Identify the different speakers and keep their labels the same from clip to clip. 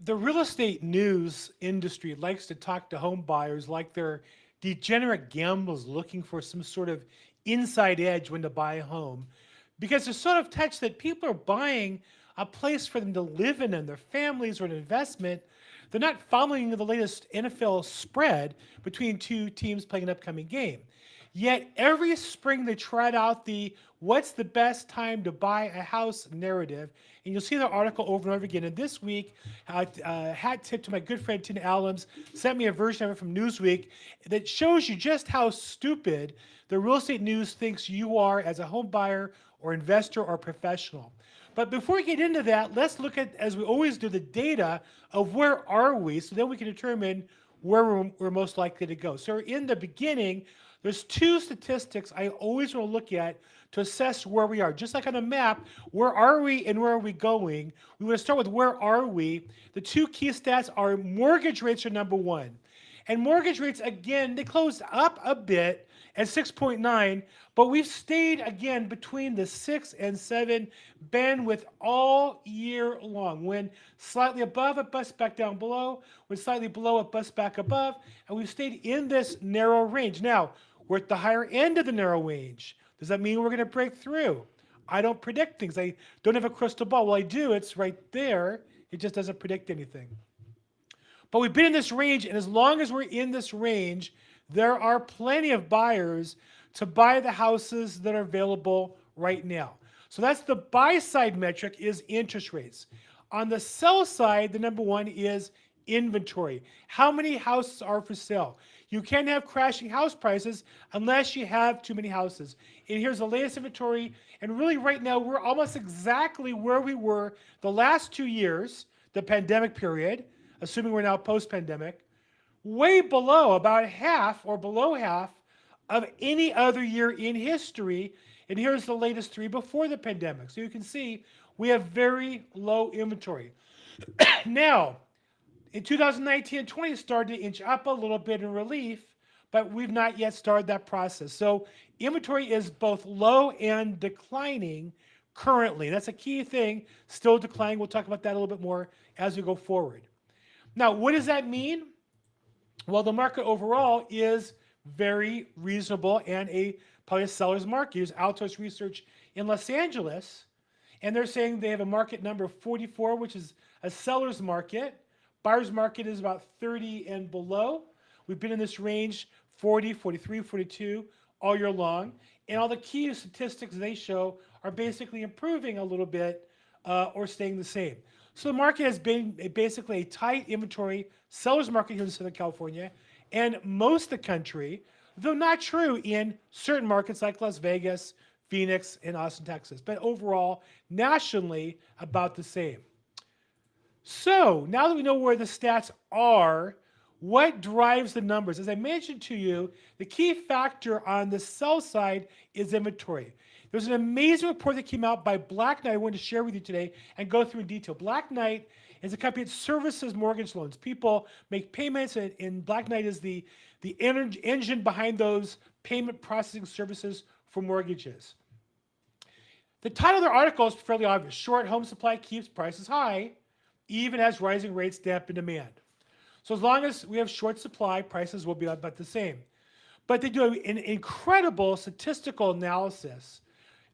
Speaker 1: The real estate news industry likes to talk to home buyers like they're degenerate gamblers looking for some sort of inside edge when to buy a home because they're sort of touched that people are buying a place for them to live in and their families or an investment. They're not following the latest NFL spread between two teams playing an upcoming game. Yet every spring they tried out the what's the best time to buy a house narrative. And you'll see the article over and over again. And this week, hat tip to my good friend Tina Allums sent me a version of it from Newsweek that shows you just how stupid the real estate news thinks you are as a home buyer or investor or professional. But before we get into that, let's look at, as we always do, the data of where are we, so then we can determine where we're most likely to go. So in the beginning, there's two statistics I always want to look at to assess where we are. Just like on a map, where are we and where are we going? We want to start with where are we. The two key stats are mortgage rates are number one. And mortgage rates, again, they closed up a bit at 6.9, but we've stayed again between the 6 and 7 bandwidth all year long. When slightly above, it busts back down below. When slightly below, it busts back above. And we've stayed in this narrow range. Now, we're at the higher end of the narrow range. Does that mean we're going to break through? I don't predict things. I don't have a crystal ball. Well, I do. It's right there. It just doesn't predict anything. But we've been in this range, and as long as we're in this range, there are plenty of buyers to buy the houses that are available right now. So that's the buy side metric is interest rates. On the sell side, the number one is inventory. How many houses are for sale? You can't have crashing house prices unless you have too many houses. And here's the latest inventory. And really right now, we're almost exactly where we were the last 2 years, the pandemic period, assuming we're now post-pandemic, way below, about half or below half of any other year in history. And here's the latest three before the pandemic. So you can see we have very low inventory. Now, in 2019 and 20 started to inch up a little bit in relief, but we've not yet started that process. So inventory is both low and declining currently. That's a key thing, still declining. We'll talk about that a little bit more as we go forward. Now, what does that mean? Well, the market overall is very reasonable and probably a seller's market. Here's Altos Research in Los Angeles, and they're saying they have a market number of 44, which is a seller's market. Buyer's market is about 30 and below. We've been in this range, 40, 43, 42, all year long. And all the key statistics they show are basically improving a little bit or staying the same. So the market has been basically a tight inventory seller's market here in Southern California and most of the country, though not true in certain markets like Las Vegas, Phoenix, and Austin, Texas. But overall, nationally, about the same. So now that we know where the stats are, what drives the numbers? As I mentioned to you, the key factor on the sell side is inventory. There's an amazing report that came out by Black Knight I wanted to share with you today and go through in detail. Black Knight is a company that services mortgage loans. People make payments, and Black Knight is the engine behind those payment processing services for mortgages. The title of their article is fairly obvious. Short home supply keeps prices high, even as rising rates dampen demand. So as long as we have short supply, prices will be about the same. But they do an incredible statistical analysis.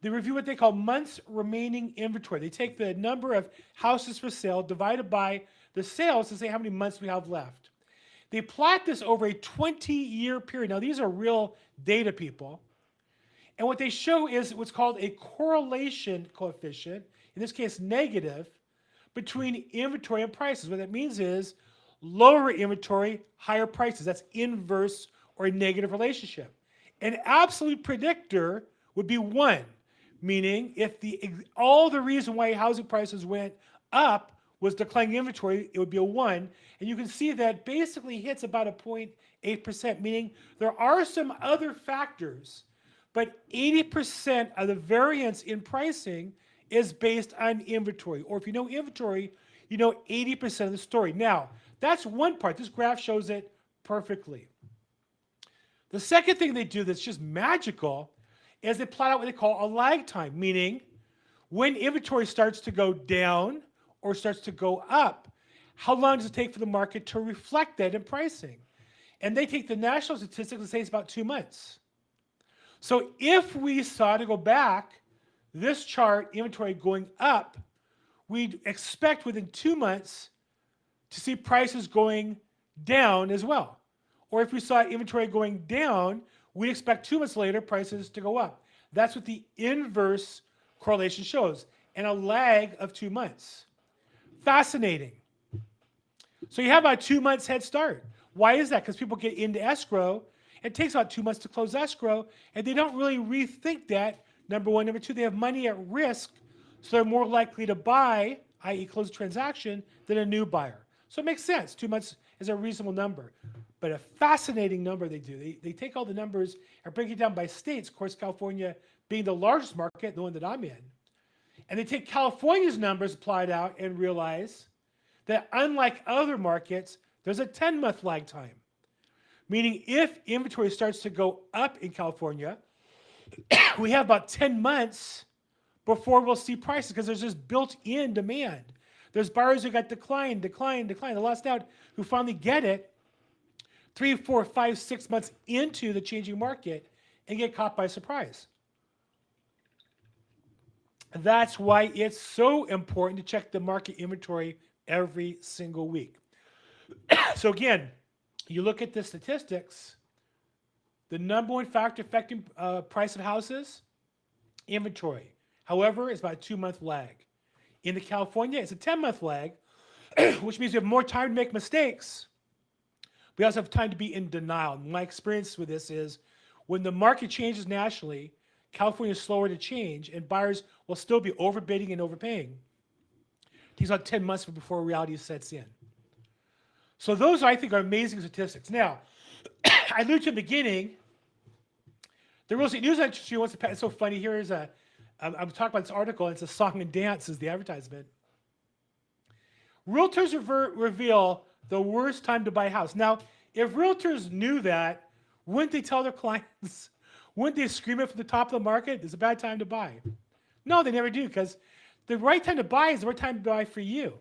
Speaker 1: They review what they call months remaining inventory. They take the number of houses for sale divided by the sales to say how many months we have left. They plot this over a 20-year period. Now, these are real data, people. And what they show is what's called a correlation coefficient, in this case negative, between inventory and prices. What that means is lower inventory, higher prices. That's inverse or a negative relationship. An absolute predictor would be 1, meaning if all the reason why housing prices went up was declining inventory, it would be a 1. And you can see that basically hits about a 0.8%, meaning there are some other factors, but 80% of the variance in pricing is based on inventory. Or if you know inventory, you know 80% of the story. Now, that's one part. This graph shows it perfectly. The second thing they do that's just magical is they plot out what they call a lag time, meaning when inventory starts to go down or starts to go up, how long does it take for the market to reflect that in pricing? And they take the national statistics and say it's about 2 months. So if we saw, to go back, this chart, inventory going up, we'd expect within 2 months to see prices going down as well. Or if we saw inventory going down, we expect 2 months later prices to go up. That's what the inverse correlation shows, and a lag of 2 months. Fascinating. So you have about 2 months head start. Why is that? Because people get into escrow. It takes about 2 months to close escrow, and they don't really rethink that. Number one. Number two, they have money at risk, so they're more likely to buy, i.e. close a transaction, than a new buyer. So it makes sense. 2 months is a reasonable number. But a fascinating number they do. They take all the numbers and break it down by states. Of course, California being the largest market, the one that I'm in. And they take California's numbers applied out and realize that unlike other markets, there's a 10-month lag time. Meaning if inventory starts to go up in California, we have about 10 months before we'll see prices because there's this built-in demand. There's buyers who got decline. The lost out who finally get it 3, 4, 5, 6 months into the changing market and get caught by surprise. That's why it's so important to check the market inventory every single week. So again, you look at the statistics, the number one factor affecting price of houses, inventory. However, it's about a 2-month lag. In the California, it's a 10-month lag, which means we have more time to make mistakes. We also have time to be in denial. My experience with this is when the market changes nationally, California is slower to change, and buyers will still be overbidding and overpaying. It takes about 10 months before reality sets in. So those, I think, are amazing statistics. Now, I alluded to the beginning, the real estate news industry wants to. It's so funny. Here is I'm talking about this article. And it's a song and dance is the advertisement. Realtors reveal the worst time to buy a house. Now, if realtors knew that, wouldn't they tell their clients? Wouldn't they scream it from the top of the market? It's a bad time to buy. No, they never do, because the right time to buy is the right time to buy for you.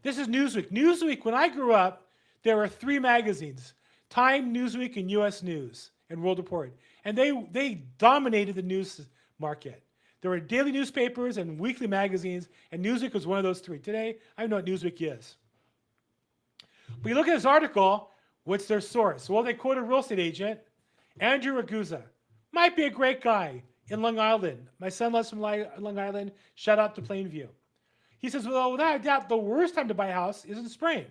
Speaker 1: This is Newsweek. Newsweek, when I grew up, there were 3 magazines: Time, Newsweek, and U.S. News and World Report. And they dominated the news market. There were daily newspapers and weekly magazines, and Newsweek was one of those 3. Today, I don't know what Newsweek is. But you look at this article, what's their source? Well, they quote a real estate agent, Andrew Ragusa. Might be a great guy in Long Island. My son lives from Long Island. Shout out to Plainview. He says, well, without a doubt, the worst time to buy a house is in the spring,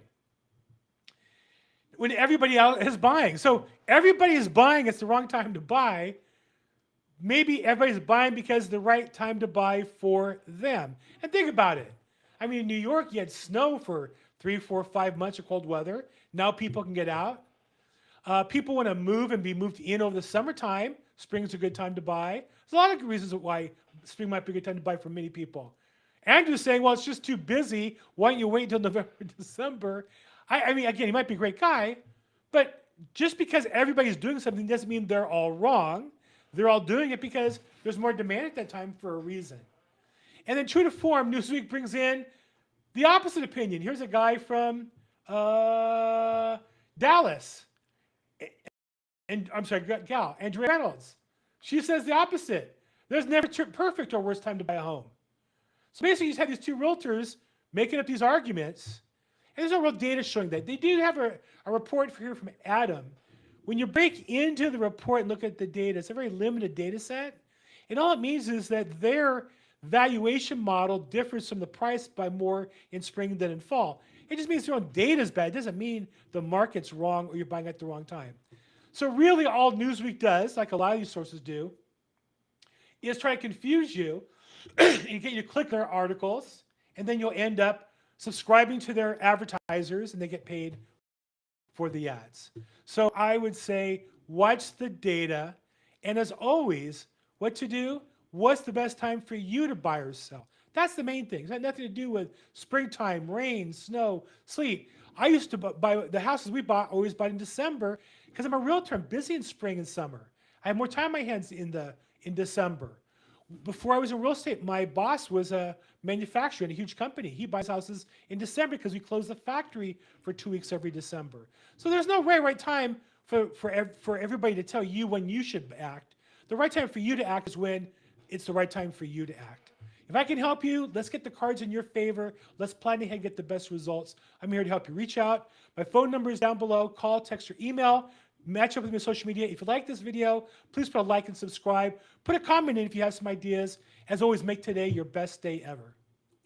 Speaker 1: when everybody else is buying. So everybody is buying. It's the wrong time to buy. Maybe everybody's buying because it's the right time to buy for them. And think about it. I mean, in New York, you had snow for 3, 4, 5 months of cold weather. Now people can get out. People want to move and be moved in over the summertime. Spring's a good time to buy. There's a lot of reasons why spring might be a good time to buy for many people. Andrew's saying, well, it's just too busy. Why don't you wait until November, December? I mean, again, he might be a great guy, but just because everybody's doing something doesn't mean they're all wrong. They're all doing it because there's more demand at that time for a reason. And then true to form, Newsweek brings in the opposite opinion. Here's a guy from Dallas. And I'm sorry, gal, Andrea Reynolds. She says the opposite. There's never perfect or worst time to buy a home. So basically, you just have these 2 realtors making up these arguments, and there's no real data showing that. They do have a report here from Adam. When you break into the report and look at the data, it's a very limited data set, and all it means is that their valuation model differs from the price by more in spring than in fall. It just means their own data is bad. It doesn't mean the market's wrong or you're buying at the wrong time. So really all Newsweek does, like a lot of these sources do, is try to confuse you and get you to click their articles, and then you'll end up subscribing to their advertisers, and they get paid for the ads. So I would say watch the data, and as always, what to do, what's the best time for you to buy or sell. That's the main thing. It's got nothing to do with springtime, rain, snow, sleet. I used to buy the houses we bought, always bought in December, because I'm a realtor. I'm busy in spring and summer. I have more time on my hands in December. Before I was in real estate, my boss was a manufacturer in a huge company. He buys houses in December because we close the factory for 2 weeks every December. So there's no right time for everybody to tell you when you should act. The right time for you to act is when it's the right time for you to act. If I can help you, let's get the cards in your favor. Let's plan ahead and get the best results. I'm here to help you. Reach out. My phone number is down below. Call, text, or email. Match up with me on social media. If you like this video, please put a like and subscribe. Put a comment in if you have some ideas. As always, make today your best day ever.